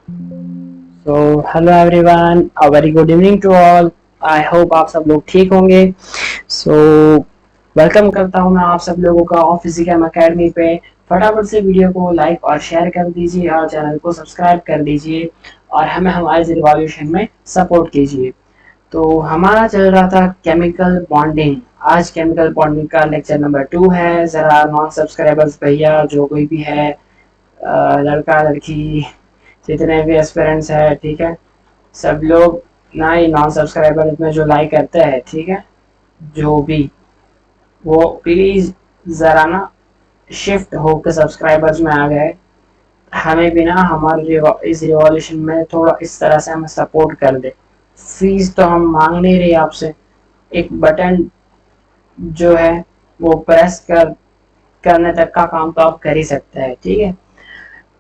So hello everyone, a very good evening to all. I hope आप सब लोग ठीक होंगे। सो वेलकम करता हूं मैं आप सब लोगों का ऑफिस कैम अकेडमी पे। फटाफट से वीडियो को लाइक और शेयर कर दीजिए और चैनल को सब्सक्राइब कर दीजिए और हमें हमारे रिवॉल्यूशन में सपोर्ट कीजिए। तो हमारा चल रहा था केमिकल बॉन्डिंग। आज केमिकल बॉन्डिंग का लेक्चर नंबर 2 है। ज़रा नॉन सब्सक्राइबर्स भैया जो कोई भी है, लड़का लड़की जितने भी एस्पिरेंट्स है, ठीक है, सब लोग ना ही नॉन सब्सक्राइबर में जो लाइक करते हैं, ठीक है, जो भी, वो प्लीज जरा ना शिफ्ट होकर सब्सक्राइबर्स में आ गए। हमें भी ना हमारे इस रिवॉल्यूशन में थोड़ा इस तरह से हमें सपोर्ट कर दे। फीस तो हम मांग नहीं रहे आपसे, एक बटन जो है वो प्रेस करने तक का काम तो आप कर ही सकते हैं, ठीक है।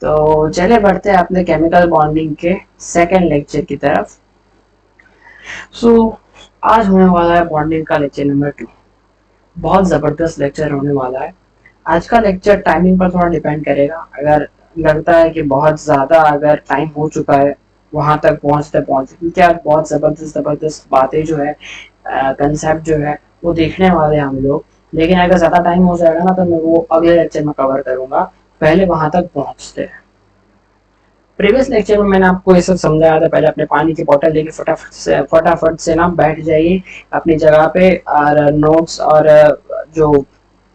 तो चले बढ़ते हैं अपने केमिकल बॉन्डिंग के सेकेंड लेक्चर की तरफ। सो आज होने वाला है बॉन्डिंग का लेक्चर नंबर 2। बहुत ज़बरदस्त लेक्चर होने वाला है। आज का लेक्चर टाइमिंग पर थोड़ा डिपेंड करेगा। अगर लगता है कि बहुत ज़्यादा अगर टाइम हो चुका है वहाँ तक पहुँचते पहुँचते, क्योंकि आज बहुत ज़बरदस्त ज़बरदस्त बातें जो है, कंसेप्ट जो है वो देखने वाले हैं हम लोग। लेकिन अगर ज़्यादा टाइम हो जाएगा ना तो मैं वो अगले लेक्चर में कवर करूँगा। पहले वहाँ तक पहुँचते हैं। प्रीवियस लेक्चर में मैंने आपको ये सब समझाया था। पहले अपने पानी की बोतल लेके फटाफट से ना बैठ जाइए अपनी जगह पे और नोट्स और जो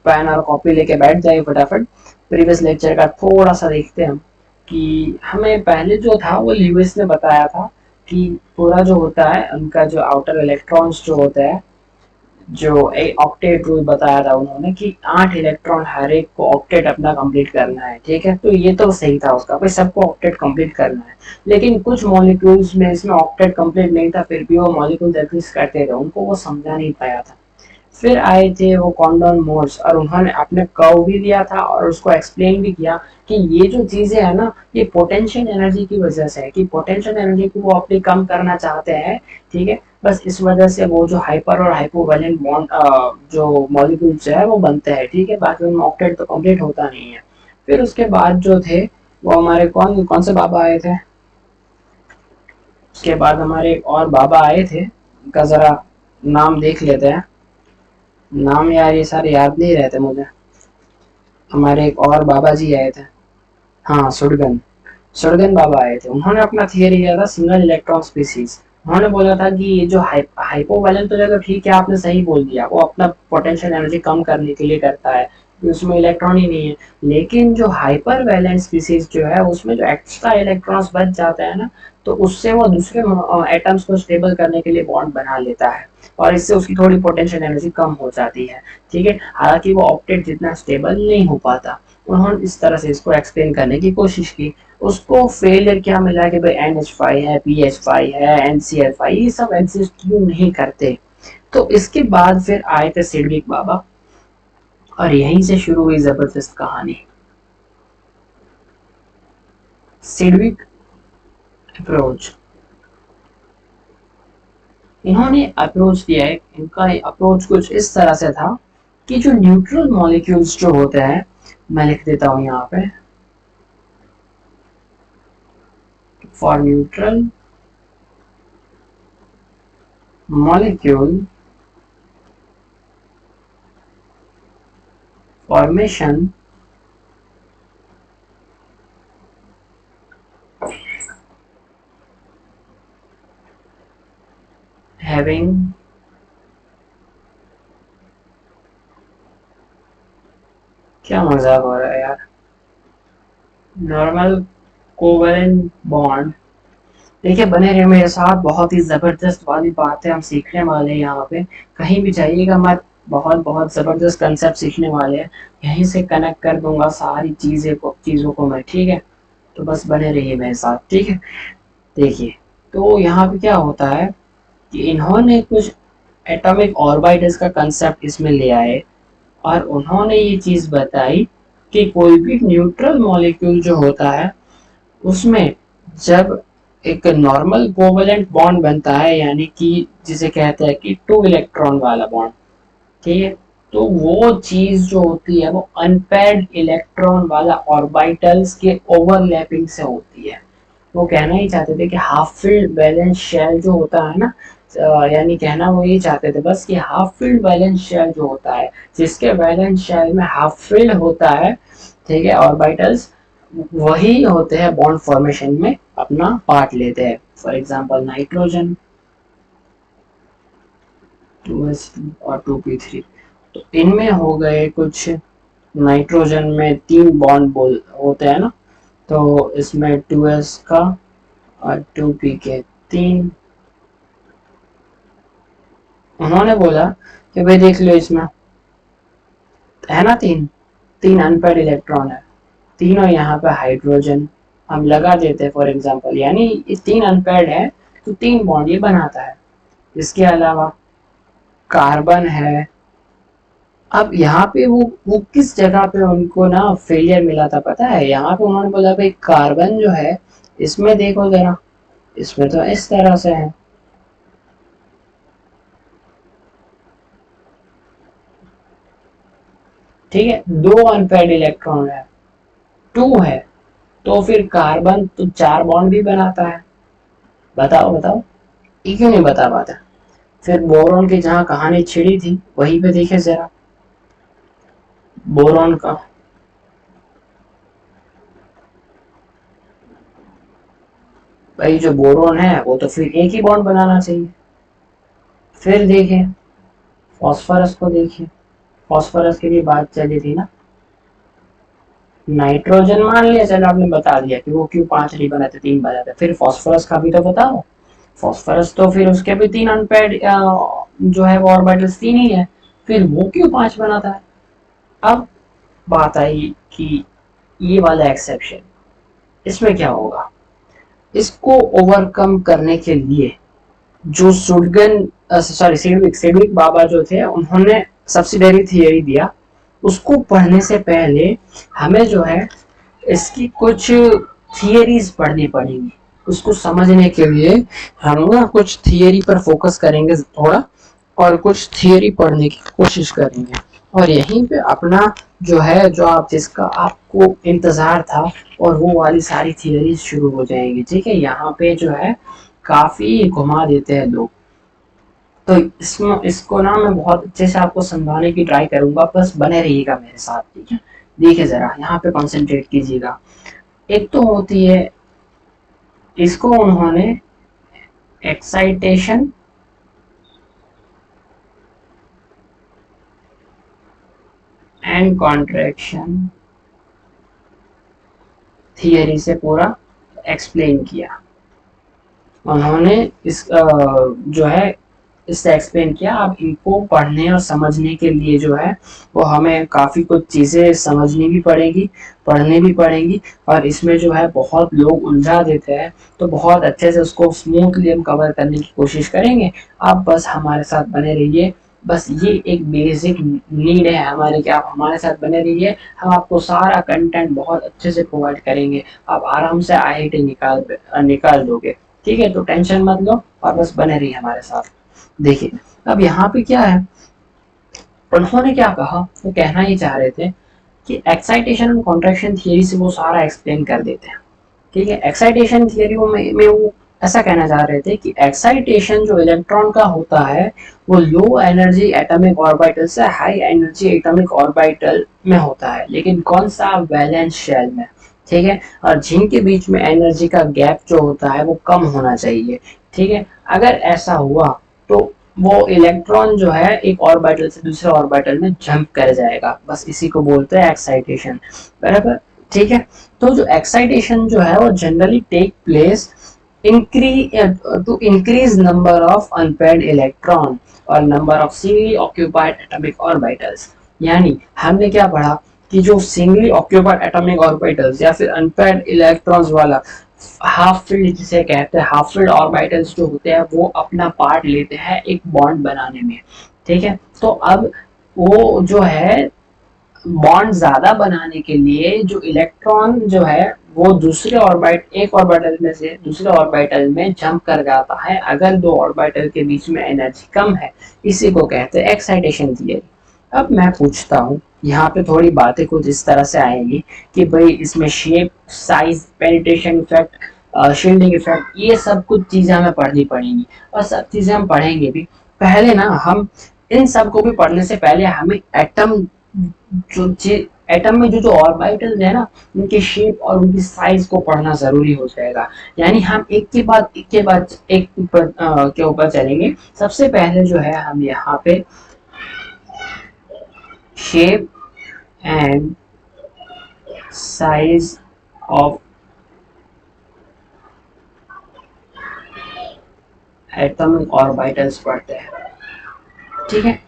पेन और कॉपी लेके बैठ जाइए फटाफट। प्रीवियस लेक्चर का थोड़ा सा देखते हैं हम कि हमें पहले जो था वो ल्यूइस ने बताया था कि पूरा जो होता है उनका जो आउटर इलेक्ट्रॉन्स जो होता है, जो एक ऑक्टेट रूल बताया था उन्होंने कि 8 इलेक्ट्रॉन हर एक को ऑक्टेट अपना कंप्लीट करना है, ठीक है। तो ये तो सही था उसका, भाई सबको ऑक्टेट कंप्लीट करना है। लेकिन कुछ मॉलिक्यूल्स में इसमें ऑक्टेट कंप्लीट नहीं था, फिर भी वो मॉलिक्यूल एग्जिस्ट करते थे, उनको वो समझा नहीं पाया था। फिर आए थे वो कॉन्डोन मोर्स और उन्होंने अपने कर्व भी दिया था और उसको एक्सप्लेन भी किया कि ये जो चीजें है ना, ये पोटेंशियल एनर्जी की वजह से है, कि पोटेंशियल एनर्जी को वो अपनी कम करना चाहते हैं, ठीक है। बस इस वजह से वो जो हाइपर और हाइपोवैलेंट बॉन्ड जो मॉलिक्यूल्स है वो बनते हैं, ठीक है। बाकी उनमें ऑक्टेट तो कंप्लीट होता नहीं है। फिर उसके बाद जो थे वो हमारे कौन कौन से बाबा आए थे, उसके बाद हमारे एक और बाबा आए थे, उनका जरा नाम देख लेते हैं। नाम यार ये सारे याद नहीं रहते मुझे। हमारे एक और बाबा जी आए थे, हाँ, सुडगन। सुडगन बाबा आए थे। उन्होंने अपना थियरी दिया था सिंगल इलेक्ट्रॉन स्पीसीज। उन्होंने बोला था कि ये जो हाइपोवैलेंट तो चलो ठीक है, आपने सही बोल दिया, वो अपना पोटेंशियल एनर्जी कम करने के लिए करता है, उसमें इलेक्ट्रॉन ही नहीं है। लेकिन जो हाइपर वैलेंट स्पीसीज जो है उसमें जो एक्स्ट्रा इलेक्ट्रॉन्स बच जाते हैं ना, तो उससे वो दूसरे एटम्स को स्टेबल करने के लिए बॉन्ड बना लेता है और इससे उसकी थोड़ी पोटेंशियल एनर्जी कम हो जाती है, ठीक है। हालांकि वो ऑक्टेट जितना स्टेबल नहीं हो पाता। उन्होंने इस तरह से इसको एक्सप्लेन करने की कोशिश की। उसको फेलियर क्या मिला कि भाई NH5 है, PH5 है, NCl5, ये सब एग्जिस्ट क्यों नहीं करते। तो इसके बाद फिर आए थे सिडविक बाबा और यहीं से शुरू हुई जबरदस्त कहानी। सिडविक अप्रोच, इन्होंने अप्रोच दिया है। इनका अप्रोच कुछ इस तरह से था कि जो न्यूट्रल मॉलिक्यूल्स जो होते हैं, मैं लिख देता हूं यहाँ पे, for neutral molecule formation having क्या मजाक हो रहा है यार, नॉर्मल कोवेलेंट बॉन्ड। देखिए बने रहे मेरे साथ, बहुत ही जबरदस्त वाली बात है हम सीखने वाले हैं यहाँ पे। कहीं भी जाइएगा मत, बहुत बहुत जबरदस्त कंसेप्ट सीखने वाले हैं। यहीं से कनेक्ट कर दूंगा सारी चीजों को मैं, ठीक है। तो बस बने रहिए मेरे साथ, ठीक है। देखिए, तो यहाँ पे क्या होता है कि इन्होंने कुछ एटॉमिक ऑर्बिटल्स का कंसेप्ट इसमें ले आए और उन्होंने ये चीज बताई कि कोई भी न्यूट्रल मॉलिक्यूल जो होता है उसमें जब एक नॉर्मल कोवेलेंट बॉन्ड बनता है, यानी कि जिसे कहते हैं कि 2 इलेक्ट्रॉन वाला बॉन्ड, ठीक है, तो वो चीज जो होती है वो अनपेयर्ड इलेक्ट्रॉन वाला ऑर्बिटल्स के ओवरलैपिंग से होती है। वो कहना ही चाहते थे कि हाफ फिल्ड बैलेंस शेल जो होता है ना, यानी कहना वो ये चाहते थे बस कि हाफ फिल्ड बैलेंस शेल जो होता है, जिसके बैलेंस शेल में हाफ फिल्ड होता है, ठीक है, ऑर्बिटल्स, वही होते हैं बॉन्ड फॉर्मेशन में अपना पार्ट लेते हैं। फॉर एग्जांपल नाइट्रोजन 2s2 और 2p3, तो इनमें हो गए कुछ, नाइट्रोजन में 3 बॉन्ड बोल होते हैं ना, तो इसमें 2s का और 2p के 3। उन्होंने बोला कि भाई देख लो, इसमें है ना 3 3 अनपेयर्ड इलेक्ट्रॉन है, तीनों यहाँ पे हाइड्रोजन हम लगा देते हैं फॉर एग्जांपल, यानी ये 3 अनपेयर्ड है तो 3 बॉन्ड ये बनाता है। इसके अलावा कार्बन है। अब यहाँ पे वो किस जगह पे उनको ना फेलियर मिला था पता है? यहाँ पे उन्होंने बोला भाई कार्बन जो है, इसमें देखो जरा, इसमें तो इस तरह से है, ठीक है, 2 अनपेयर्ड इलेक्ट्रॉन है, 2 है, तो फिर कार्बन तो 4 बॉन्ड भी बनाता है। बताओ बताओ, ये क्यों नहीं बता पाता? फिर बोरॉन की जहाँ कहानी छिड़ी थी वहीं पे देखे जरा, बोरॉन का, भाई जो बोरॉन है वो तो फिर एक ही बॉन्ड बनाना चाहिए। फिर देखें फॉस्फोरस को, देखिए फॉस्फोरस की भी बात चली थी ना, नाइट्रोजन मान लिया, चलो आपने बता दिया कि वो क्यों 5 नहीं बनाते, 3 बनाते, फिर फॉस्फोरस का भी तो बताओ। फॉस्फोरस तो फिर उसके भी 3 अनपेयर्ड जो है वो ऑर्बिटल्स 3 ही है, फिर वो क्यों 5 बनाता है? अब बात आई कि ये वाला एक्सेप्शन, इसमें क्या होगा? इसको ओवरकम करने के लिए जो सुडगन सॉरी सिडविक सिडविक बाबा जो थे, उन्होंने सब्सिडरी थियरी दिया। उसको पढ़ने से पहले हमें जो है इसकी कुछ थियरीज पढ़नी पड़ेंगी। उसको समझने के लिए हम ना कुछ थियरी पर फोकस करेंगे थोड़ा, और कुछ थियरी पढ़ने की कोशिश करेंगे, और यहीं पे अपना जो है, जो आप जिसका आपको इंतजार था, और वो वाली सारी थियरीज शुरू हो जाएंगी। ठीक है, यहाँ पे जो है काफी घुमा देते हैं लोग, तो इसमें इसको ना मैं बहुत अच्छे से आपको समझाने की ट्राई करूंगा, बस बने रहिएगा मेरे साथ, ठीक है। देखिए जरा यहाँ पे कंसंट्रेट कीजिएगा। एक तो होती है, इसको उन्होंने एक्साइटेशन एंड कॉन्ट्रैक्शन थियरी से पूरा एक्सप्लेन किया। उन्होंने इस जो है इससे एक्सप्लेन किया। अब इनको पढ़ने और समझने के लिए जो है वो हमें काफ़ी कुछ चीज़ें समझनी भी पड़ेगी, पढ़नी भी पड़ेंगी, और इसमें जो है बहुत लोग उलझा देते हैं, तो बहुत अच्छे से उसको स्मूथली हम कवर करने की कोशिश करेंगे। आप बस हमारे साथ बने रहिए, बस ये एक बेसिक नीड है हमारे कि आप हमारे साथ बने रहिए। हम आपको सारा कंटेंट बहुत अच्छे से प्रोवाइड करेंगे, आप आराम से आईआईटी निकाल दोगे। ठीक है, तो टेंशन मत लो और बस बने रहिए हमारे साथ। देखिए अब यहाँ पे क्या है, उन्होंने क्या कहा, वो कहना ही चाह रहे थे कि एक्साइटेशन एंड कॉन्ट्रैक्शन थियरी से वो सारा एक्सप्लेन कर देते हैं। ठीक है, एक्साइटेशन थियरी में वो ऐसा कहना चाह रहे थे कि एक्साइटेशन जो इलेक्ट्रॉन का होता है वो लो एनर्जी एटॉमिक ऑर्बिटल से हाई एनर्जी एटॉमिक ऑर्बिटल में होता है, लेकिन कौन सा? वैलेंस शेल में। ठीक है, और जिनके बीच में एनर्जी का गैप जो होता है वो कम होना चाहिए। ठीक है, अगर ऐसा हुआ तो वो इलेक्ट्रॉन जो है एक ऑर्बिटल से दूसरे ऑर्बिटल में जंप कर जाएगा, बस इसी को बोलते हैं एक्साइटेशन। बराबर, ठीक है। तो जो एक्साइटेशन जो है वो generally take place to increase number of unpaired electron और number of singly occupied atomic orbitals. यानी हमने क्या पढ़ा कि जो सिंगली ऑक्यूपाइड एटॉमिक ऑर्बिटल्स या फिर अनपेयर्ड इलेक्ट्रॉन्स वाला हाफ फील्ड जिसे कहते हैं, हाफ फील्ड ऑर्बिटल्स जो होते हैं वो अपना पार्ट लेते हैं एक बॉन्ड बनाने में। ठीक है, तो अब वो जो है बॉन्ड ज्यादा बनाने के लिए जो इलेक्ट्रॉन जो है वो दूसरे ऑर्बिट एक ऑर्बिटल में से दूसरे ऑर्बिटल में जंप कर जाता है अगर दो ऑर्बिटल के बीच में एनर्जी कम है। इसी को कहते हैं एक्साइटेशन थियरी। अब मैं पूछता हूँ, यहाँ पे थोड़ी बातें कुछ इस तरह से आएंगी कि भाई इसमें shape, size, penetration effect shielding effect, ये सब कुछ चीजें हमें पढ़नी पड़ेंगी और सब चीजें हम पढ़ेंगे भी। पहले ना हम इन सब को भी पढ़ने से पहले हमें एटम, जो एटम में जो जो ऑर्बिटल्स है ना, उनके शेप और उनकी साइज को पढ़ना जरूरी हो जाएगा। यानी हम एक के ऊपर चलेंगे। सबसे पहले जो है हम यहाँ पे shape and size of atomic orbitals पढ़ते हैं, ठीक है।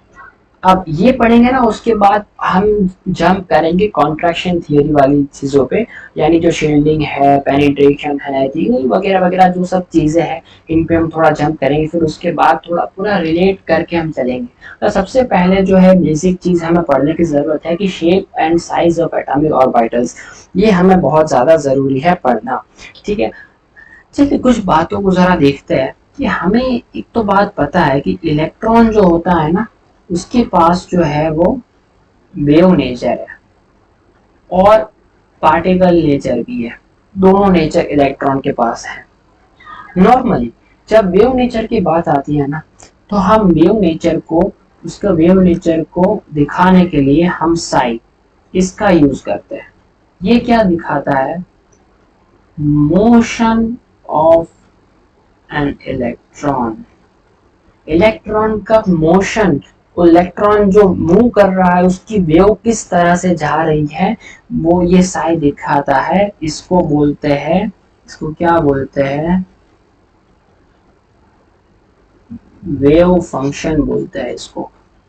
अब ये पढ़ेंगे ना, उसके बाद हम जंप करेंगे कॉन्ट्रैक्शन थियरी वाली चीजों पे, यानी जो शील्डिंग है, पेनिट्रेशन है, वगैरह वगैरह जो सब चीजें हैं, इन पे हम थोड़ा जंप करेंगे। फिर उसके बाद थोड़ा पूरा रिलेट करके हम चलेंगे। तो सबसे पहले जो है बेसिक चीज हमें पढ़ने की जरूरत है कि shape and size of atomic orbitals, ये हमें बहुत ज्यादा जरूरी है पढ़ना, ठीक है। चलिए कुछ बातों को जरा देखते हैं कि हमें एक तो बात पता है कि इलेक्ट्रॉन जो होता है ना, उसके पास जो है वो वेव नेचर है और पार्टिकल नेचर भी है। दोनों नेचर इलेक्ट्रॉन के पास है। नॉर्मली जब वेव नेचर की बात आती है ना, तो हम वेव नेचर को, उसका वेव नेचर को दिखाने के लिए हम साई, इसका यूज करते हैं। ये क्या दिखाता है? Motion of an electron. Electron का मोशन, इलेक्ट्रॉन जो मूव कर रहा है उसकी वेव किस तरह से जा रही है, वो ये साई दिखाता है। इसको बोलते हैं, इसको क्या बोलते हैं? वेव फंक्शन बोलते हैं इसको।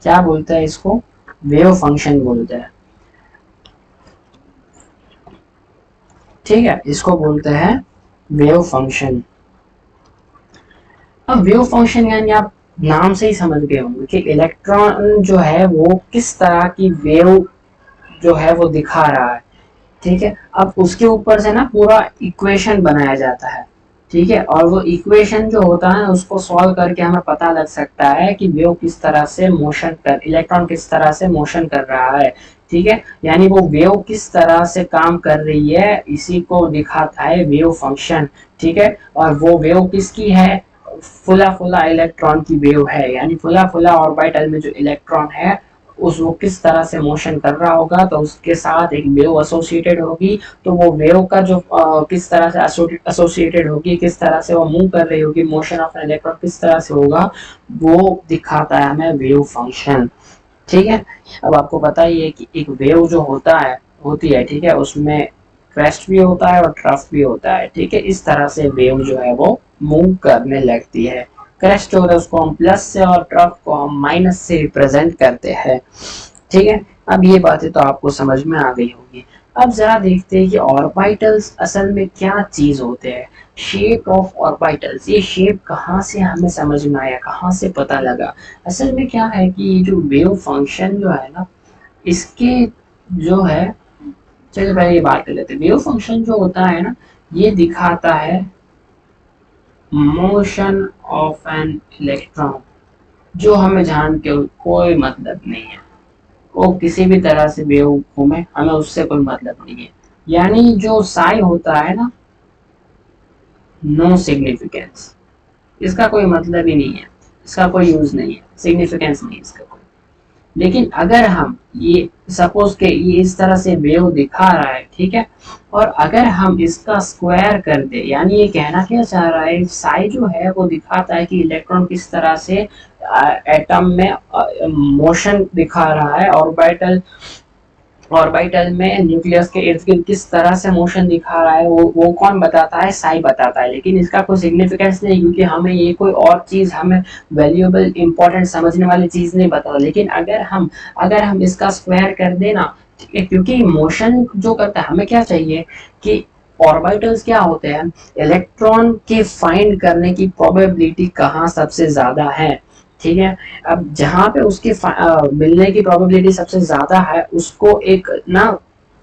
क्या बोलते हैं इसको? वेव फंक्शन बोलते हैं, ठीक है। इसको बोलते हैं वेव फंक्शन। अब वेव फंक्शन यानी आप नाम से ही समझ गए होंगे कि इलेक्ट्रॉन जो है वो किस तरह की वेव जो है वो दिखा रहा है, ठीक है। अब उसके ऊपर से ना पूरा इक्वेशन बनाया जाता है, ठीक है। और वो इक्वेशन जो होता है उसको सॉल्व करके हमें पता लग सकता है कि वेव किस तरह से मोशन कर, इलेक्ट्रॉन किस तरह से मोशन कर रहा है, ठीक है। यानी वो वेव किस तरह से काम कर रही है, इसी को दिखाता है वेव फंक्शन, ठीक है। और वो वेव किसकी है? फुला फुला इलेक्ट्रॉन की वेव है। यानी फुला फुला ऑर्बिटल में जो इलेक्ट्रॉन है उस वो किस तरह से मोशन कर रहा होगा, तो उसके साथ एक वेव एसोसिएटेड होगी। तो वो वेव का जो किस तरह से एसोसिएटेड होगी, किस तरह से वो मूव कर रही होगी, मोशन ऑफ इलेक्ट्रॉन किस तरह से होगा, वो दिखाता है हमें वेव फंक्शन, ठीक है। अब आपको पता ही है कि एक वेव जो होता है, होती है, ठीक है, उसमें क्रेस्ट भी होता है और ट्रफ भी होता है, ठीक है। इस तरह से वेव जो है वो मूव करने लगती है। क्रेस्ट होता है उसको हम प्लस से और ट्रफ को हम माइनस से रिप्रेजेंट करते हैं, ठीक है। अब ये बातें तो आपको समझ में आ गई होगी। अब जरा देखते हैं कि ऑर्बिटल्स असल में क्या चीज होते हैं। शेप ऑफ ऑर्बिटल्स, ये शेप कहाँ से हमें समझ में आया, कहाँ से पता लगा? असल में क्या है कि ये जो वेव फंक्शन जो है ना, इसके जो है, चलिए पहले ये बात कर लेते हैं। वेव फंक्शन जो होता है ना, ये दिखाता है मोशन ऑफ एन इलेक्ट्रॉन, जो हमें जान के कोई मतलब नहीं है। वो किसी भी तरह से वेव घूमे, हमें उससे कोई मतलब नहीं है। यानी जो साई होता है ना, नो सिग्निफिकेंस, इसका कोई मतलब ही नहीं है, इसका कोई यूज नहीं है, सिग्निफिकेंस नहीं है इसका कोई। लेकिन अगर हम ये सपोज के ये इस तरह से वेव दिखा रहा है, ठीक है, और अगर हम इसका स्क्वायर कर दे, यानी ये कहना क्या चाह रहा है, साई जो है वो दिखाता है कि इलेक्ट्रॉन किस तरह से एटम में मोशन दिखा रहा है, ऑर्बिटल, ऑर्बिटल में न्यूक्लियस के इर्द गिर्द किस तरह से मोशन दिखा रहा है, वो कौन बताता है? साई बताता है। लेकिन इसका कोई सिग्निफिकेंस नहीं, क्योंकि हमें ये कोई और चीज, हमें वैल्यूएबल इंपॉर्टेंट समझने वाली चीज नहीं बता। लेकिन अगर हम इसका स्क्वायर कर देना, क्योंकि मोशन जो करता है, हमें क्या चाहिए कि ऑर्बिटल्स क्या होते हैं, इलेक्ट्रॉन के फाइंड करने की प्रोबेबिलिटी कहाँ सबसे ज्यादा है, ठीक है। अब जहां पे उसके मिलने की प्रोबेबिलिटी सबसे ज्यादा है, उसको एक ना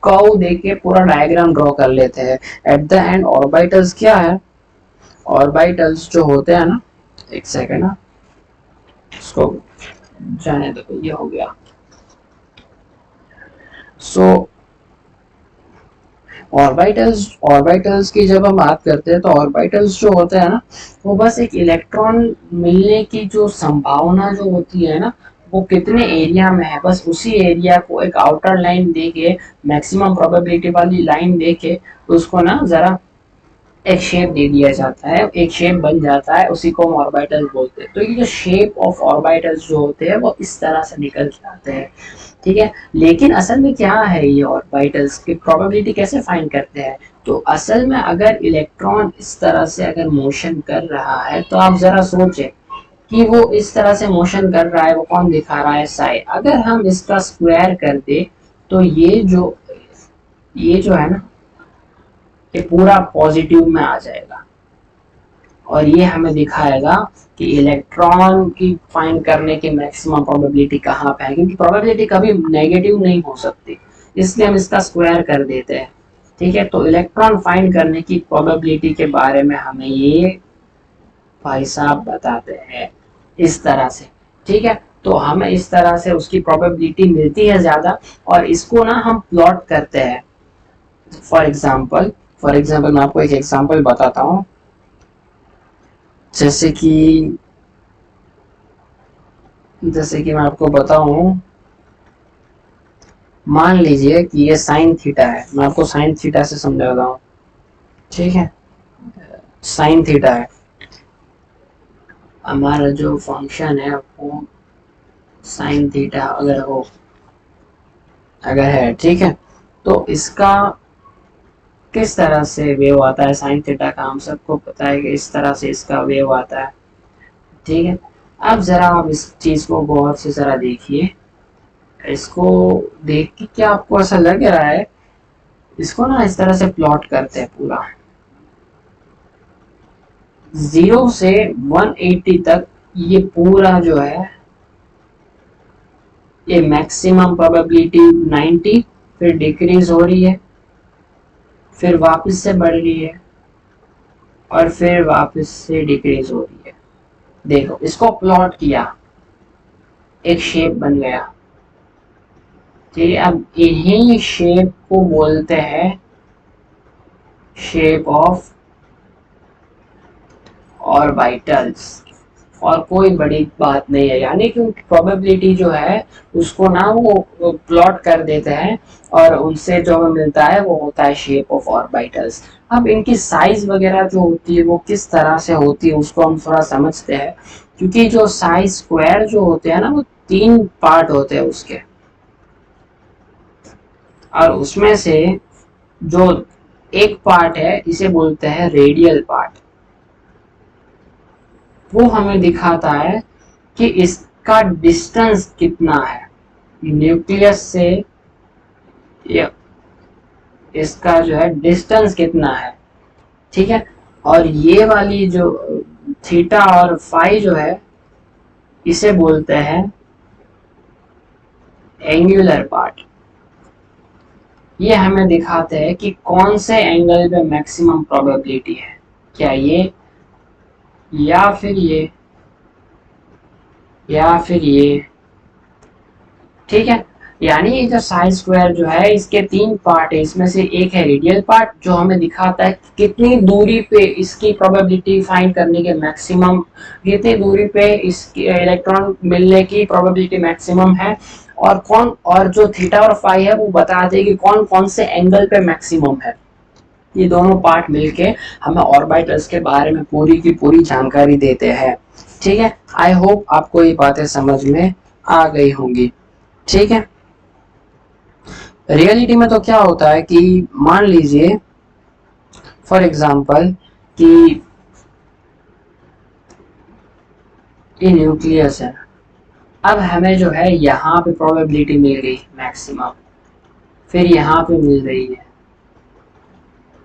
कर्व देके पूरा डायग्राम ड्रॉ कर लेते हैं। एट द एंड ऑर्बिटल्स क्या है, ऑर्बिटल्स जो होते हैं ना, एक सेकेंड ना, इसको जाने दो, ये हो गया। सो ऑर्बिटल्स की जब हम बात करते हैं तो ऑर्बिटल्स जो होते हैं ना, वो बस एक इलेक्ट्रॉन मिलने की जो संभावना जो होती है ना, वो कितने एरिया में है, बस उसी एरिया को एक आउटर लाइन देके, मैक्सिमम प्रोबेबिलिटी वाली लाइन देके उसको ना जरा एक शेप दे दिया जाता है, एक शेप बन जाता है, उसी को हम ऑर्बिटल बोलते हैं। तो ये जो शेप ऑफ ऑर्बिटल्स जो होते हैं वो इस तरह से निकल के आते हैं, ठीक है। लेकिन असल में क्या है ये ऑर्बिटल्स की प्रोबेबिलिटी कैसे फाइंड करते हैं? तो असल में अगर इलेक्ट्रॉन इस तरह से अगर मोशन कर रहा है तो आप जरा सोचें कि वो इस तरह से मोशन कर रहा है, वो कौन दिखा रहा है? साई। अगर हम इसका स्क्वायर कर दे तो ये जो है ना, ये पूरा पॉजिटिव में आ जाएगा और ये हमें दिखाएगा कि इलेक्ट्रॉन की फाइंड करने की मैक्सिमम प्रोबेबिलिटी कहाँ पे है, क्योंकि प्रोबेबिलिटी कभी नेगेटिव नहीं हो सकती, इसलिए हम इसका स्क्वायर कर देते हैं, ठीक है। तो इलेक्ट्रॉन फाइंड करने की प्रोबेबिलिटी के बारे में हमें ये भाई साहब बताते हैं इस तरह से, ठीक है। तो हमें इस तरह से उसकी प्रोबेबिलिटी मिलती है ज्यादा, और इसको ना हम प्लॉट करते हैं। फॉर एग्जाम्पल मैं आपको एक एग्जाम्पल बताता हूँ। जैसे कि मैं आपको बताऊं, मान लीजिए कि ये साइन थीटा है, मैं आपको साइन थीटा से समझाता हूँ, ठीक है। साइन थीटा है हमारा जो फंक्शन है, वो साइन थीटा अगर है, ठीक है। तो इसका किस तरह से वेव आता है? साइन थीटा का हम सबको पता है कि इस तरह से इसका वेव आता है, ठीक है। अब जरा आप इस चीज को गौर से जरा देखिए, इसको देख के क्या आपको ऐसा लग रहा है? इसको ना इस तरह से प्लॉट करते हैं पूरा 0 से 180 तक, ये पूरा जो है ये मैक्सिमम प्रोबेबिलिटी 90, फिर डिक्रीज हो रही है, फिर वापस से बढ़ रही है, और फिर वापस से डिक्रीज हो रही है। देखो इसको प्लॉट किया, एक शेप बन गया, ठीक है। अब इन्हीं शेप को बोलते हैं शेप ऑफ ऑर्बिटल्स, और कोई बड़ी बात नहीं है, यानी कि प्रोबेबिलिटी जो है उसको ना वो प्लॉट कर देते हैं, और उनसे जो हमें मिलता है वो होता है शेप ऑफ ऑर्बिटल्स। अब इनकी साइज वगैरह जो होती है वो किस तरह से होती है उसको हम थोड़ा समझते हैं, क्योंकि जो साइज स्क्वायर जो होते हैं ना, वो 3 पार्ट होते हैं उसके, और उसमें से जो एक पार्ट है इसे बोलते हैं रेडियल पार्ट। वो हमें दिखाता है कि इसका डिस्टेंस कितना है न्यूक्लियस से, या इसका जो है डिस्टेंस कितना है, ठीक है। और ये वाली जो थीटा और फाई जो है इसे बोलते हैं एंगुलर पार्ट। ये हमें दिखाते हैं कि कौन से एंगल पे मैक्सिमम प्रोबेबिलिटी है, क्या ये, या फिर ये, या फिर ये, ठीक है। यानी ये जो साइज स्क्वायर जो है इसके 3 पार्ट है, इसमें से एक है रेडियल पार्ट जो हमें दिखाता है कितनी दूरी पे इसकी प्रोबेबिलिटी फाइंड करने के मैक्सिमम, कितनी दूरी पे इसकी इलेक्ट्रॉन मिलने की प्रोबेबिलिटी मैक्सिमम है, और जो थीटा और फाई है वो बता दे कि कौन कौन से एंगल पे मैक्सिमम है। ये दोनों पार्ट मिलके हमें ऑर्बिटल्स के बारे में पूरी की पूरी जानकारी देते हैं, ठीक है। आई होप आपको ये बातें समझ में आ गई होंगी, ठीक है। रियलिटी में तो क्या होता है कि मान लीजिए फॉर एग्जांपल कि ये न्यूक्लियस है, अब हमें जो है यहाँ पे प्रोबेबिलिटी मिल गई मैक्सिमम, फिर यहाँ पे मिल रही है,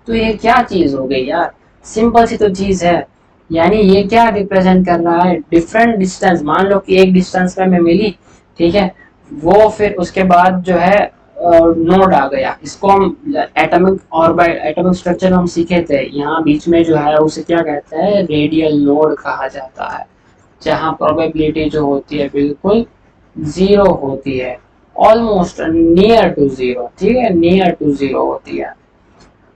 तो ये क्या चीज हो गई यार? सिंपल सी तो चीज है, यानी ये क्या रिप्रेजेंट कर रहा है? Different distance. मान लो कि एक डिस्टेंस पे हमें मिली, ठीक है, वो फिर उसके बाद जो है नोड आ गया, इसको हम एटॉमिक स्ट्रक्चर हम सीखे थे, यहाँ बीच में जो है उसे क्या कहते हैं? रेडियल नोड कहा जाता है, जहाँ प्रोबेबिलिटी जो होती है बिल्कुल 0 होती है, ऑलमोस्ट नियर टू 0, ठीक है, नियर टू 0 होती है।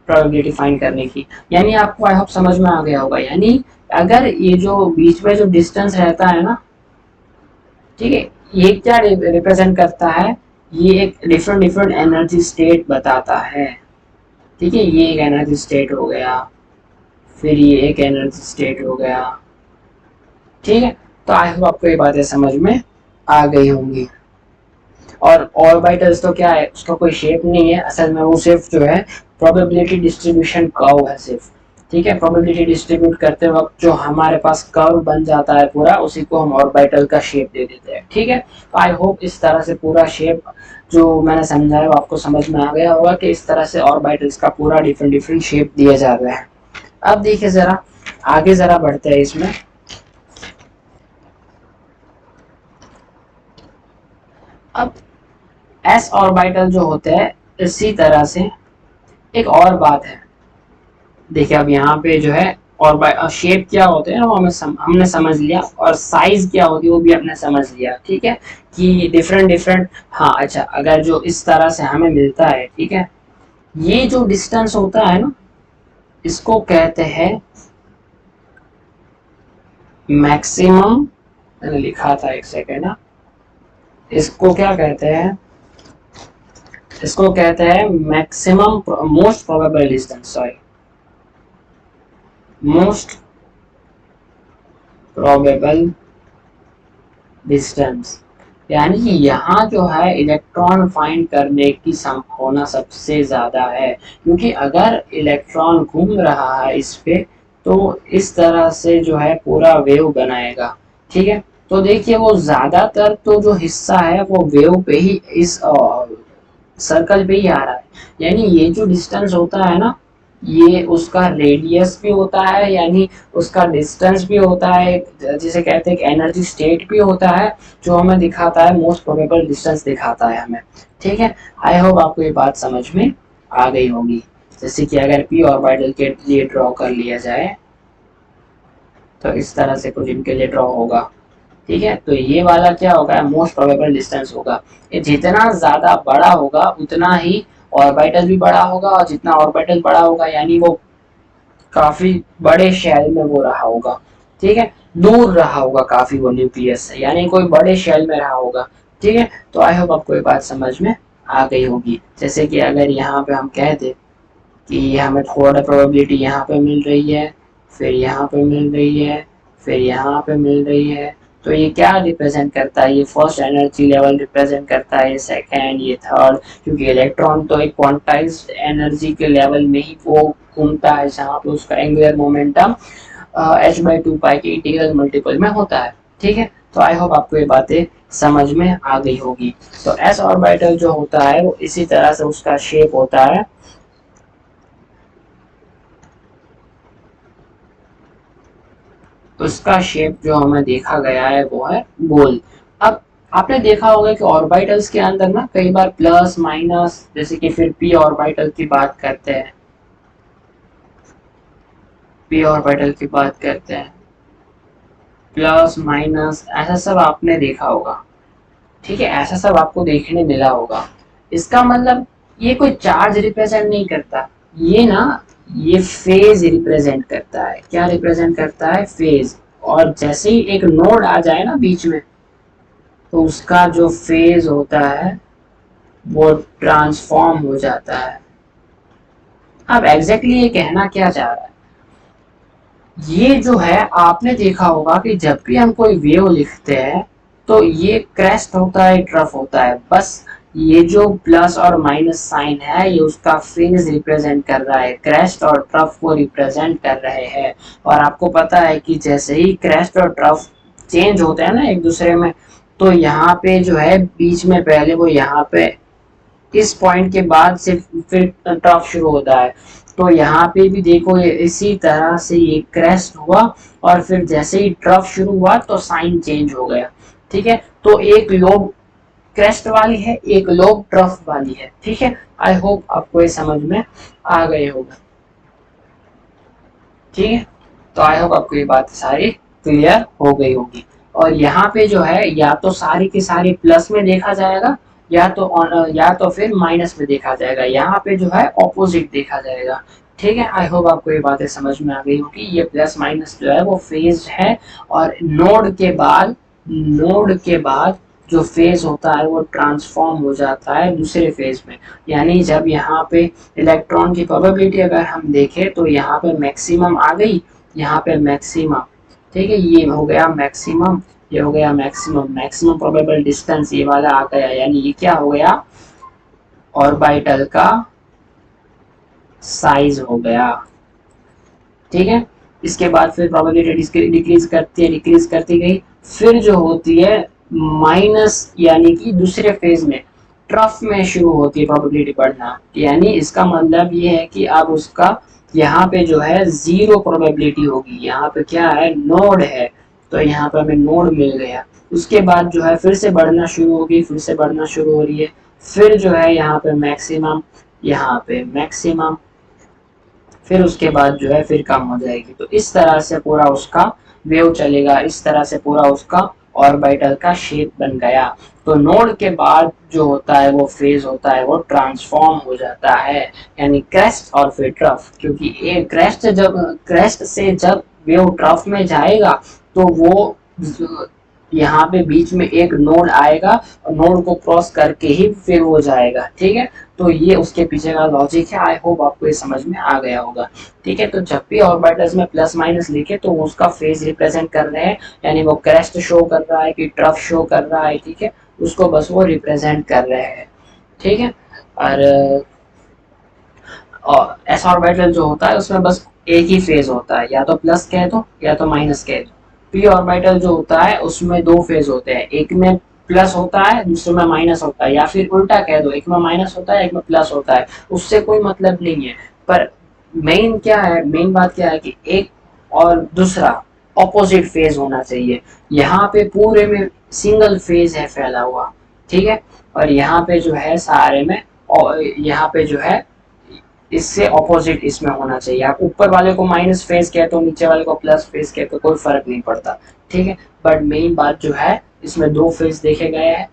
प्रोबेबिलिटी फाइंड करने की। यानी आपको आई होप समझ में आ गया होगा। यानी अगर ये जो बीच में जो डिस्टेंस रहता है ना, ठीक है, ये क्या रिप्रेजेंट करता है, ये एक डिफरेंट डिफरेंट एनर्जी स्टेट बताता है। ठीक है, ये एक एनर्जी स्टेट हो गया, फिर ये एक एनर्जी स्टेट हो गया। ठीक है, तो आई होप आपको ये बातें समझ में आ गई होंगी। और ऑर्बिटल्स तो क्या है, उसका कोई शेप नहीं है असल में, वो सिर्फ जो है प्रोबेबिलिटी डिस्ट्रीब्यूशन कर्व है सिर्फ। ठीक है, प्रोबेबिलिटी डिस्ट्रीब्यूट करते वक्त जो हमारे पास कर्व बन जाता है पूरा, उसी को हम ऑर्बिटल का शेप दे देते हैं। ठीक है, तो आई होप इस तरह से पूरा शेप जो मैंने समझाया वो आपको समझ में आ गया होगा कि इस तरह से ऑर्बिटल्स का पूरा डिफरेंट डिफरेंट शेप दिया जा रहा है। अब देखिए जरा आगे जरा बढ़ते हैं इसमें। अब एस ऑर्बिटल जो होते हैं, इसी तरह से एक और बात है। देखिए अब यहाँ पे जो है और शेप क्या होते हैं वो हमने समझ लिया, और साइज क्या होती है वो भी हमने समझ लिया। ठीक है, कि डिफरेंट डिफरेंट। हाँ अच्छा, अगर जो इस तरह से हमें मिलता है, ठीक है, ये जो डिस्टेंस होता है ना, इसको कहते हैं मैक्सिमम। मैंने लिखा था, एक सेकेंड ना, इसको क्या कहते हैं, इसको कहते हैं maximum most probable distance, sorry, most probable distance. यानी कि यहाँ जो है इलेक्ट्रॉन फाइंड करने की संभावना सबसे ज्यादा है, क्योंकि अगर इलेक्ट्रॉन घूम रहा है इस पे तो इस तरह से जो है पूरा वेव बनाएगा। ठीक है, तो देखिए वो ज्यादातर तो जो हिस्सा है वो वेव पे ही, इस सर्कल पे ही आ रहा है। यानी ये जो डिस्टेंस होता है ना, ये उसका रेडियस भी होता है, यानी उसका डिस्टेंस भी होता है, जिसे कहते हैं कि एनर्जी स्टेट भी होता है, जो हमें दिखाता है मोस्ट प्रोबेबल डिस्टेंस दिखाता है हमें। ठीक है, आई होप आपको ये बात समझ में आ गई होगी। जैसे कि अगर पी ऑर्बिटल के लिए ड्रॉ कर लिया जाए तो इस तरह से कुछ इनके लिए ड्रॉ होगा। ठीक है, तो ये वाला क्या होगा, मोस्ट प्रोबेबल डिस्टेंस होगा। ये जितना ज्यादा बड़ा होगा उतना ही ऑर्बिटल भी बड़ा होगा, और जितना ऑर्बिटल बड़ा होगा यानी वो काफी बड़े शेल में वो रहा होगा। ठीक है, दूर रहा होगा काफी वो न्यूक्लियस से, यानी कोई बड़े शेल में रहा होगा। ठीक है, तो आई होप आपको ये बात समझ में आ गई होगी। जैसे कि अगर यहाँ पे हम कह दे कि हमें थोड़ा प्रोबेबिलिटी यहाँ पे मिल रही है, फिर यहाँ पे मिल रही है, फिर यहाँ पे मिल रही है, तो ये क्या रिप्रेजेंट करता है, ये फर्स्ट एनर्जी लेवल रिप्रेजेंट करता है, ये सेकेंड, ये थर्ड, क्योंकि इलेक्ट्रॉन तो एक क्वांटाइज्ड एनर्जी के लेवल में ही वो घूमता है, जहाँ पे उसका एंगुलर मोमेंटम h/2 के इंटीग्रल मल्टीपल में होता है। ठीक है, तो आई होप आपको ये बातें समझ में आ गई होगी। तो एस ऑर्बिटल जो होता है वो इसी तरह से उसका शेप होता है। तो इसका शेप जो हमें देखा गया है वो है गोल। अब आपने देखा होगा कि ऑर्बिटल्स के अंदर ना कई बार प्लस माइनस, जैसे कि फिर पी ऑर्बिटल की बात करते हैं, पी ऑर्बिटल की बात करते हैं, प्लस माइनस, ऐसा सब आपने देखा होगा। ठीक है, ऐसा सब आपको देखने मिला होगा। इसका मतलब ये कोई चार्ज रिप्रेजेंट नहीं करता, ये ना, ये फेज रिप्रेजेंट करता है। क्या रिप्रेजेंट करता है, फेज। और जैसे ही एक नोड आ जाए ना बीच में, तो उसका जो फेज होता है वो ट्रांसफॉर्म हो जाता है। अब एग्जैक्टली ये कहना क्या चाह रहा है, ये जो है आपने देखा होगा कि जब भी हम कोई वेव लिखते हैं तो ये क्रेस्ट होता है, ट्रफ होता है, बस ये जो प्लस और माइनस साइन है ये उसका फेज रिप्रेजेंट कर रहा है, क्रेस्ट और ट्रफ को रिप्रेजेंट कर रहे हैं। और आपको पता है कि जैसे ही क्रेस्ट और ट्रफ चेंज होते हैं ना एक दूसरे में, तो यहाँ पे जो है बीच में पहले वो यहाँ पे इस पॉइंट के बाद से फिर ट्रफ शुरू होता है। तो यहाँ पे भी देखो ये इसी तरह से ये क्रेस्ट हुआ, और फिर जैसे ही ट्रफ शुरू हुआ तो साइन चेंज हो गया। ठीक है, तो एक लोब क्रेस्ट वाली है, एक लोब ट्रफ वाली है। ठीक है, आई होप आपको ये समझ में आ गए होगा। ठीक है, तो आई होप आपको ये बात सारी क्लियर हो गई होगी। और यहाँ पे जो है या तो सारी की सारी प्लस में देखा जाएगा, या तो फिर माइनस में देखा जाएगा, यहाँ पे जो है ऑपोजिट देखा जाएगा। ठीक है, आई होप आपको ये बातें समझ में आ गई होगी। ये प्लस माइनस जो है वो फेज है, और नोड के बाद जो फेज होता है वो ट्रांसफॉर्म हो जाता है दूसरे फेज में। यानी जब यहाँ पे इलेक्ट्रॉन की प्रोबेबिलिटी अगर हम देखें तो यहाँ पे मैक्सिमम आ गई, यहाँ पे मैक्सिमम, ठीक है, ये हो गया मैक्सिमम, ये हो गया मैक्सिमम, मैक्सिमम प्रोबेबल डिस्टेंस ये वाला आ गया, यानी ये क्या हो गया, ऑर्बिटल का साइज हो गया। ठीक है, इसके बाद फिर प्रोबेबिलिटी डिक्रीज करती गई, फिर जो होती है माइनस, यानी कि दूसरे फेज में ट्रफ में शुरू होती है प्रोबेबिलिटी बढ़ना। यानी इसका मतलब ये है कि अब उसका यहाँ पे जो है जीरो प्रोबेबिलिटी होगी, यहाँ पे क्या है, नोड है, तो यहाँ पे हमें नोड मिल गया। उसके बाद जो है फिर से बढ़ना शुरू होगी, फिर से बढ़ना शुरू हो रही है, फिर जो है यहाँ पे मैक्सिमम, यहाँ पे मैक्सिमम, फिर उसके बाद जो है फिर कम हो जाएगी। तो इस तरह से पूरा उसका वेव चलेगा, इस तरह से पूरा उसका ऑर्बिटल का शेप बन गया। तो नोड के बाद जो होता है वो फेज होता है वो ट्रांसफॉर्म हो जाता है, यानी क्रेस्ट और फिर ट्रफ। क्योंकि एक क्रेस्ट से जब वेव ट्रफ में जाएगा तो वो यहाँ पे बीच में एक नोड आएगा, और नोड को क्रॉस करके ही फिर वो जाएगा। ठीक है, तो ये उसके पीछे का लॉजिक है। आई होप आपको ये समझ में आ गया होगा। ठीक है, तो जब भी ऑर्बिटल्स में प्लस माइनस लिखे तो उसका फेज रिप्रेजेंट कर रहे हैं, यानी वो क्रेस्ट शो कर रहा है कि ट्रफ शो कर रहा है। ठीक है, उसको बस वो रिप्रेजेंट कर रहे हैं। ठीक है, और एस ऑर्बिटल जो होता है उसमें बस एक ही फेज होता है, या तो प्लस कह दो या तो माइनस कह दो। पी ऑर्बिटल जो होता है उसमें दो फेज होते हैं, एक में प्लस होता है दूसरे में माइनस होता है, या फिर उल्टा कह दो, एक में माइनस होता है एक में प्लस होता है, उससे कोई मतलब नहीं है। पर मेन क्या है, मेन बात क्या है कि एक और दूसरा ऑपोजिट फेज होना चाहिए। यहाँ पे पूरे में सिंगल फेज है फैला हुआ। ठीक है, और यहाँ पे जो है सारे में, और यहाँ पे जो है इससे ऑपोजिट इसमें होना चाहिए। आप ऊपर वाले को माइनस फेज कहते हो, नीचे वाले को प्लस फेज कहते हो, कोई फर्क नहीं पड़ता। ठीक है, बट मेन बात जो है इसमें दो फेज देखे गए हैं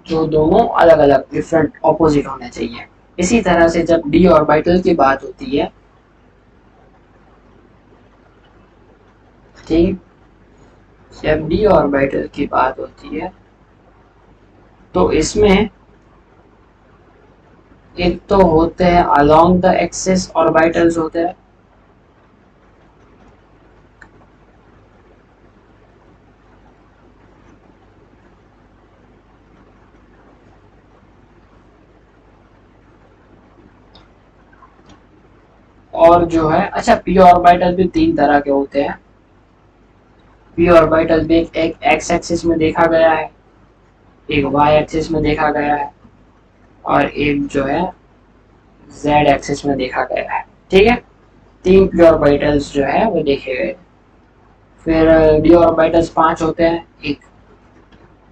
जो दोनों अलग अलग डिफरेंट ऑपोजिट होने चाहिए। इसी तरह से जब डी ऑर्बिटल की बात होती है, ठीक, जब डी ऑर्बिटल की बात होती है तो इसमें एक तो होते हैं अलोंग द एक्सिस ऑर्बिटल्स होते हैं, और जो है अच्छा पी ऑर्बिटल भी तीन तरह के होते हैं। पी ऑर्बिटल भी एक एक्स एक्सिस में देखा गया है, एक वाई एक्सिस में देखा गया है, और एक जो है जेड एक्सिस में देखा गया है। ठीक है, तीन पी ऑर्बिटल्स जो है वो देखे गए। फिर डी ऑर्बिटल्स पांच होते हैं, एक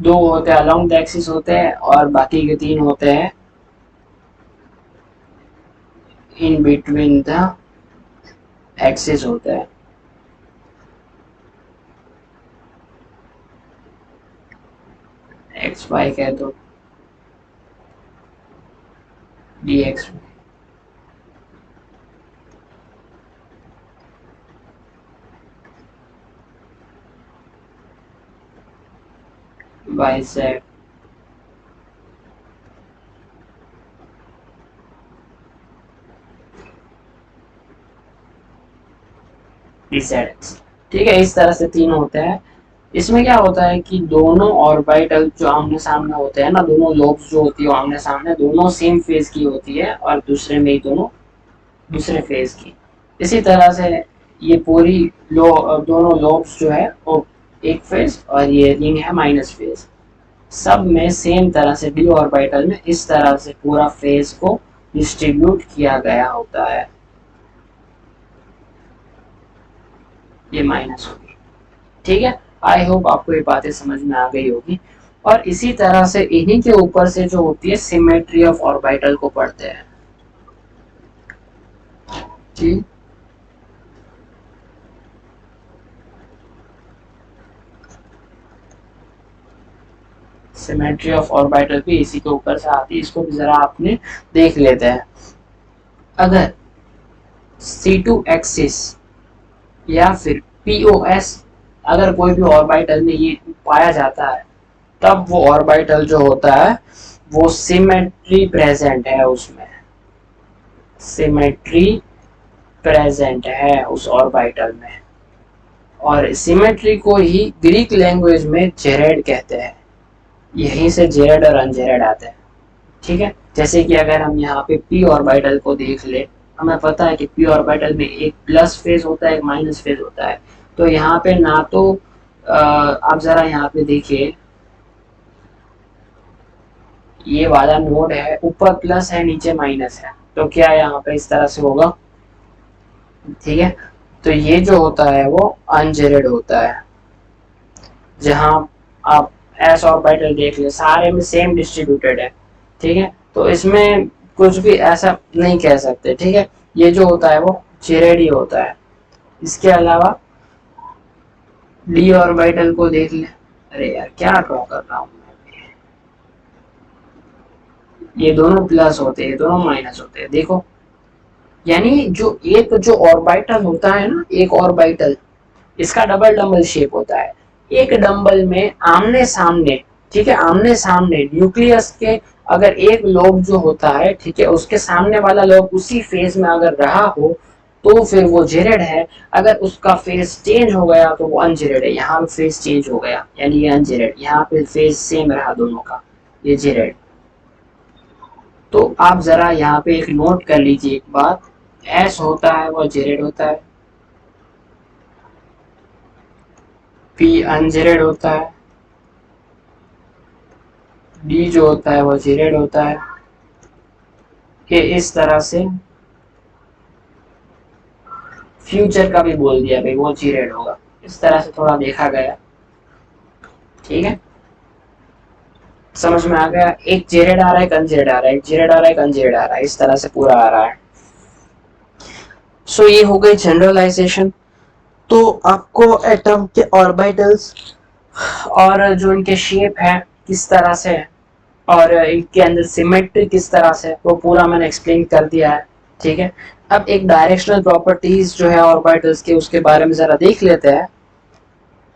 दो होते हैं अलोंग द एक्सिस होते हैं, और बाकी के तीन होते हैं इन बिटवीन द एक्सिस होते हैं। एक्स वाई कह दो, डी एक्स वाई जेड। ठीक है, इस तरह से तीन होते हैं। इसमें क्या होता है कि दोनों ऑर्बिटल जो आमने सामने होते हैं ना, दोनों लोब्स जो होती है आमने सामने, दोनों सेम फेज की होती है, और दूसरे में ही दोनों दूसरे फेज की। इसी तरह से ये पूरी दोनों लोब्स जो है वो एक फेज, और ये रिंग है माइनस फेज। सब में सेम तरह से डी ऑर्बिटल में इस तरह से पूरा फेज को डिस्ट्रीब्यूट किया गया होता है। ये माइनस होगी। ठीक है, आई होप आपको ये बातें समझ में आ गई होगी। और इसी तरह से इन्हीं के ऊपर से जो होती है सिमेट्री ऑफ ऑर्बिटल को पढ़ते हैं। ठीक, सिमेट्री ऑफ ऑर्बिटल भी इसी के ऊपर से आती है, इसको भी जरा आपने देख लेते हैं। अगर C2 एक्सिस या फिर POS अगर कोई भी ऑर्बिटल में ये पाया जाता है, तब वो ऑर्बिटल जो होता है वो सिमेट्री प्रेजेंट है, उसमें सिमेट्री प्रेजेंट है उस ऑर्बिटल में। और सिमेट्री को ही ग्रीक लैंग्वेज में जेरेड कहते हैं, यहीं से जेरेड और अनजेरेड आते हैं। ठीक है, जैसे कि अगर हम यहाँ पे p ऑर्बिटल को देख ले, हमें पता है कि p ऑर्बिटल में एक प्लस फेज होता है, एक माइनस फेज होता है। तो यहाँ पे ना तो आप जरा यहाँ पे देखिए, ये वाला नोड है, ऊपर प्लस है नीचे माइनस है, तो क्या यहाँ पे इस तरह से होगा। ठीक है, तो ये जो होता है वो अनजेरेड होता है। जहां आप एस ऑर्बिटल देख ले, सारे में सेम डिस्ट्रीब्यूटेड है। ठीक है, तो इसमें कुछ भी ऐसा नहीं कह सकते। ठीक है, ये जो होता है वो जेरेड ही होता है। इसके अलावा डी ऑर्बिटल को देख ले, अरे यार क्या ड्रॉ कर रहा हूँ, ये दोनों प्लस होते हैं, दोनों माइनस होते हैं। देखो, यानी जो ऑर्बिटल होता है ना, एक ऑर्बिटल, इसका डबल डंबल शेप होता है। एक डंबल में आमने सामने, ठीक है, आमने सामने न्यूक्लियस के अगर एक लोब जो होता है, ठीक है, उसके सामने वाला लोब उसी फेज में अगर रहा हो तो फिर वो जेरेड है। अगर उसका फेज चेंज हो गया तो वो अनजेरेड है। यहाँ पे फेज चेंज हो गया यानी ये अनजेरेड, यहाँ पे फेज सेम रहा दोनों का, ये जेरेड। तो आप जरा यहाँ पे एक नोट कर लीजिए एक बात, एस होता है वो जेरेड होता है, पी अनजेरेड होता है, डी जो होता है वो जेरेड होता है। कि इस तरह से फ्यूचर का भी बोल दिया भाई वो जेरेड होगा, इस तरह से थोड़ा देखा गया। ठीक है, समझ में आ गया। एक जेरेड आ रहा है, एक अनजेरेड आ रहा है, एक जेरेड आ रहा है, एक अनजेरेड आ रहा है, इस तरह से पूरा आ रहा है। सो ये हो गई जनरलाइजेशन। तो आपको एटम के ऑर्बिटल्स और जो इनके शेप है किस तरह से है और इनके अंदर सिमेट्री किस तरह से, वो पूरा मैंने एक्सप्लेन कर दिया है। ठीक है, अब एक डायरेक्शनल प्रॉपर्टीज जो है ऑर्बिटल्स के, उसके बारे में जरा देख लेते हैं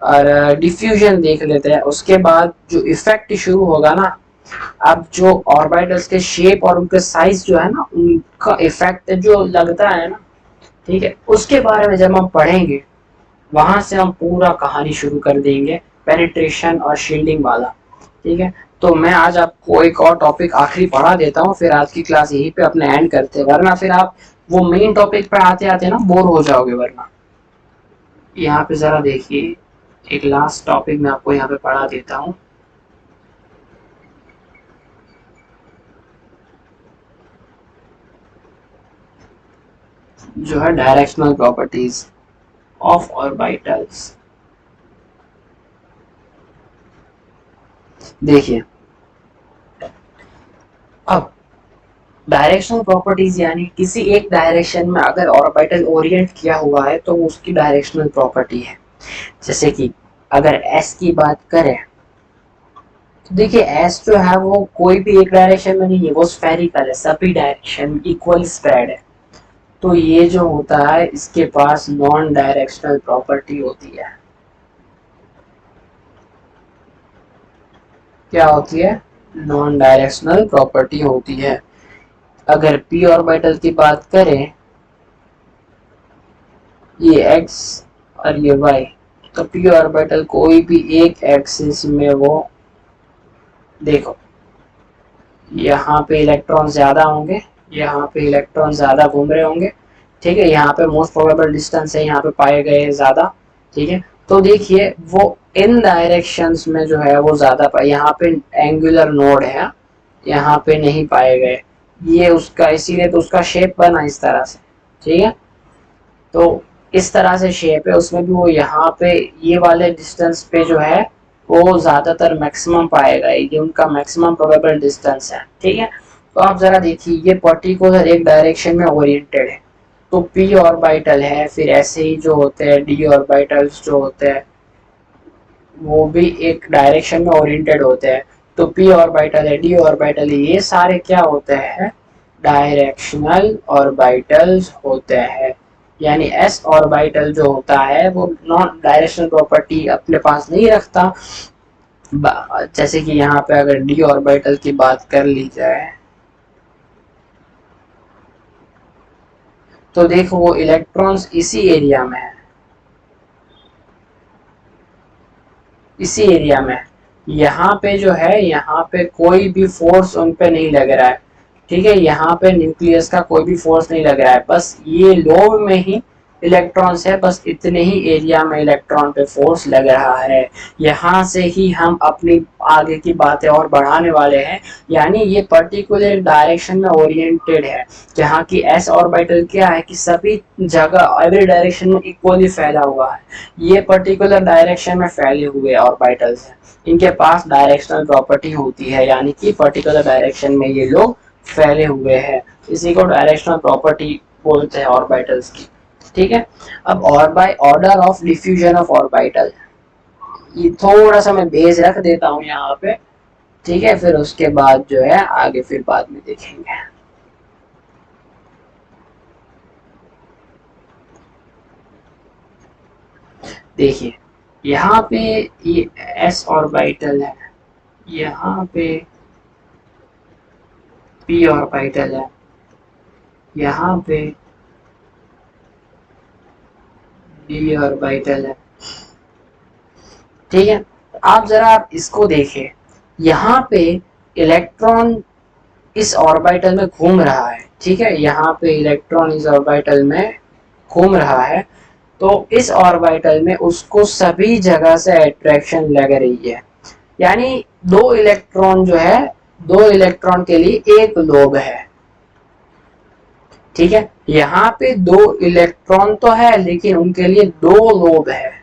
और डिफ्यूजन देख लेते हैं। उसके बाद जो इफेक्ट शुरू होगा ना, अब जो ऑर्बिटल्स के शेप और उनके साइज जो है ना, उनका इफेक्ट जो लगता है ना, ठीक है, उसके बारे में जब हम पढ़ेंगे, वहां से हम पूरा कहानी शुरू कर देंगे, पेनिट्रेशन और शील्डिंग वाला। ठीक है, तो मैं आज आपको एक और टॉपिक आखिरी पढ़ा देता हूँ, फिर आज की क्लास यहीं पे अपने एंड करते हैं, वरना फिर आप वो मेन टॉपिक पे आते आते ना बोर हो जाओगे। वरना यहाँ पे जरा देखिए, एक लास्ट टॉपिक मैं आपको यहाँ पे पढ़ा देता हूँ। जो है डायरेक्शनल प्रॉपर्टीज ऑफ ऑर्बिटल्स। देखिए, अब डायरेक्शनल प्रॉपर्टीज यानी किसी एक डायरेक्शन में अगर ऑर्बिटल ओरिएंट किया हुआ है तो उसकी डायरेक्शनल प्रॉपर्टी है। जैसे कि अगर एस की बात करें तो देखिए, एस जो है वो कोई भी एक डायरेक्शन में नहीं है, वो स्फेरिकल है, सभी डायरेक्शन इक्वल स्प्रेड है। तो ये जो होता है इसके पास नॉन डायरेक्शनल प्रॉपर्टी होती है। क्या होती है? नॉन डायरेक्शनल प्रॉपर्टी होती है। अगर p ऑर्बिटल की बात करें, ये x और ये y, तो p ऑर्बिटल कोई भी एक एक्सिस में, वो देखो यहाँ पे इलेक्ट्रॉन ज्यादा होंगे, यहाँ पे इलेक्ट्रॉन ज्यादा घूम रहे होंगे। ठीक है, यहाँ पे मोस्ट प्रोबेबल डिस्टेंस है, यहाँ पे पाए गए हैं ज्यादा। ठीक है, तो देखिए वो इन डायरेक्शंस में जो है वो ज्यादा पाए, यहाँ पे एंगुलर नोड है, यहाँ पे नहीं पाए गए, ये उसका, इसीलिए तो उसका शेप बना इस तरह से। ठीक है, तो इस तरह से शेप है, उसमें भी वो यहाँ पे ये वाले डिस्टेंस पे जो है वो ज्यादातर मैक्सिमम पाएगा, ये उनका मैक्सिमम प्रोबेबल डिस्टेंस है। ठीक है, तो आप जरा देखिए, ये पर्टिकुलर एक डायरेक्शन में ओरिएंटेड है, तो p ऑर्बिटल है, फिर ऐसे ही जो होते हैं d ऑर्बिटल्स जो होते हैं वो भी एक डायरेक्शन में ओरिएंटेड होते हैं। तो p ऑर्बिटल है, d ऑर्बिटल है, ये सारे क्या होते हैं, डायरेक्शनल ऑर्बिटल्स होते हैं। यानी s ऑर्बिटल जो होता है वो नॉन डायरेक्शनल प्रॉपर्टी अपने पास नहीं रखता। जैसे कि यहाँ पे अगर d ऑर्बिटल की बात कर ली जाए तो देखो वो इलेक्ट्रॉन्स इसी एरिया में है, इसी एरिया में। यहाँ पे जो है, यहाँ पे कोई भी फोर्स उन पे नहीं लग रहा है, ठीक है, यहाँ पे न्यूक्लियस का कोई भी फोर्स नहीं लग रहा है, बस ये लोब में ही इलेक्ट्रॉन्स है, बस इतने ही एरिया में इलेक्ट्रॉन पे फोर्स लग रहा है। यहाँ से ही हम अपनी आगे की बातें और बढ़ाने वाले हैं। यानी ये पर्टिकुलर डायरेक्शन में ओरिएंटेड है, जहाँ की एस ऑर्बिटल क्या है कि सभी जगह एवरी डायरेक्शन में इक्वली फैला हुआ है। ये पर्टिकुलर डायरेक्शन में फैले हुए ऑर्बिटल्स हैं, इनके पास डायरेक्शनल प्रॉपर्टी होती है, यानी कि पर्टिकुलर डायरेक्शन में ये लोग फैले हुए हैं। इसी को डायरेक्शनल प्रॉपर्टी बोलते हैं ऑर्बिटल्स की, ठीक है। अब order of diffusion of orbital, ये थोड़ा सा मैं बेस रख देता हूँ यहाँ पे, ठीक है, फिर उसके बाद जो है आगे फिर बाद में देखेंगे। देखिए यहाँ पे ये s ऑर्बिटल है, यहाँ पे p ऑर्बिटल है, यहाँ पे d ऑर्बिटल है, ठीक है। आप जरा आप इसको देखें, यहाँ पे इलेक्ट्रॉन इस ऑर्बिटल में घूम रहा है, ठीक है, यहाँ पे इलेक्ट्रॉन इस ऑर्बिटल में घूम रहा है, तो इस ऑर्बिटल में उसको सभी जगह से अट्रैक्शन लग रही है। यानी दो इलेक्ट्रॉन जो है, दो इलेक्ट्रॉन के लिए एक लोब है, ठीक है। यहाँ पे दो इलेक्ट्रॉन तो है लेकिन उनके लिए दो लोब है,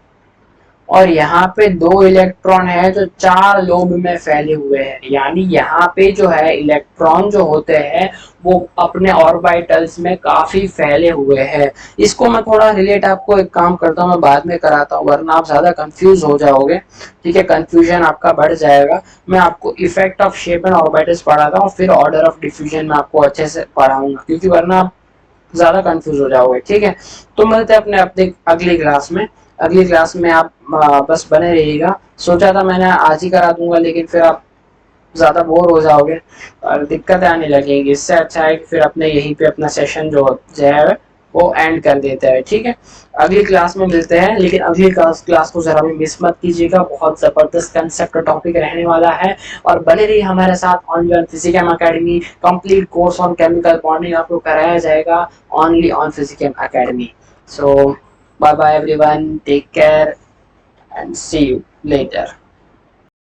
और यहाँ पे दो इलेक्ट्रॉन है जो चार लोब में फैले हुए हैं। यानी यहाँ पे जो है इलेक्ट्रॉन जो होते हैं वो अपने ऑर्बिटल्स में काफी फैले हुए हैं। इसको मैं थोड़ा रिलेट आपको एक काम करता हूँ, मैं बाद में कराता हूँ, वरना आप ज्यादा कंफ्यूज हो जाओगे, ठीक है, कंफ्यूजन आपका बढ़ जाएगा। मैं आपको effect of shape and orbitals पढ़ाता हूँ, फिर ऑर्डर ऑफ डिफ्यूजन में आपको अच्छे से पढ़ाऊंगा, क्योंकि वरना आप ज्यादा कंफ्यूज हो जाओगे, ठीक है। तो मिलते हैं अपने अगली क्लास में। अगली क्लास में आप बस बने रहिएगा। सोचा था मैंने आज ही करा दूंगा, लेकिन फिर आप ज्यादा बोर हो जाओगे और दिक्कतें आने लगेंगी। इससे अच्छा है कि फिर अपने यहीं पे अपना सेशन जो है वो एंड कर देता है, ठीक है। अगली क्लास में मिलते हैं, लेकिन अगली क्लास को जरा भी मिस मत कीजिएगा, बहुत जबरदस्त कंसेप्ट टॉपिक रहने वाला है। और बने रहिए हमारे साथ ऑन जॉन Physicum Academy. Complete course on chemical bonding आपको कराया जाएगा only on Physicum Academy. So bye bye everyone, take care and see you later.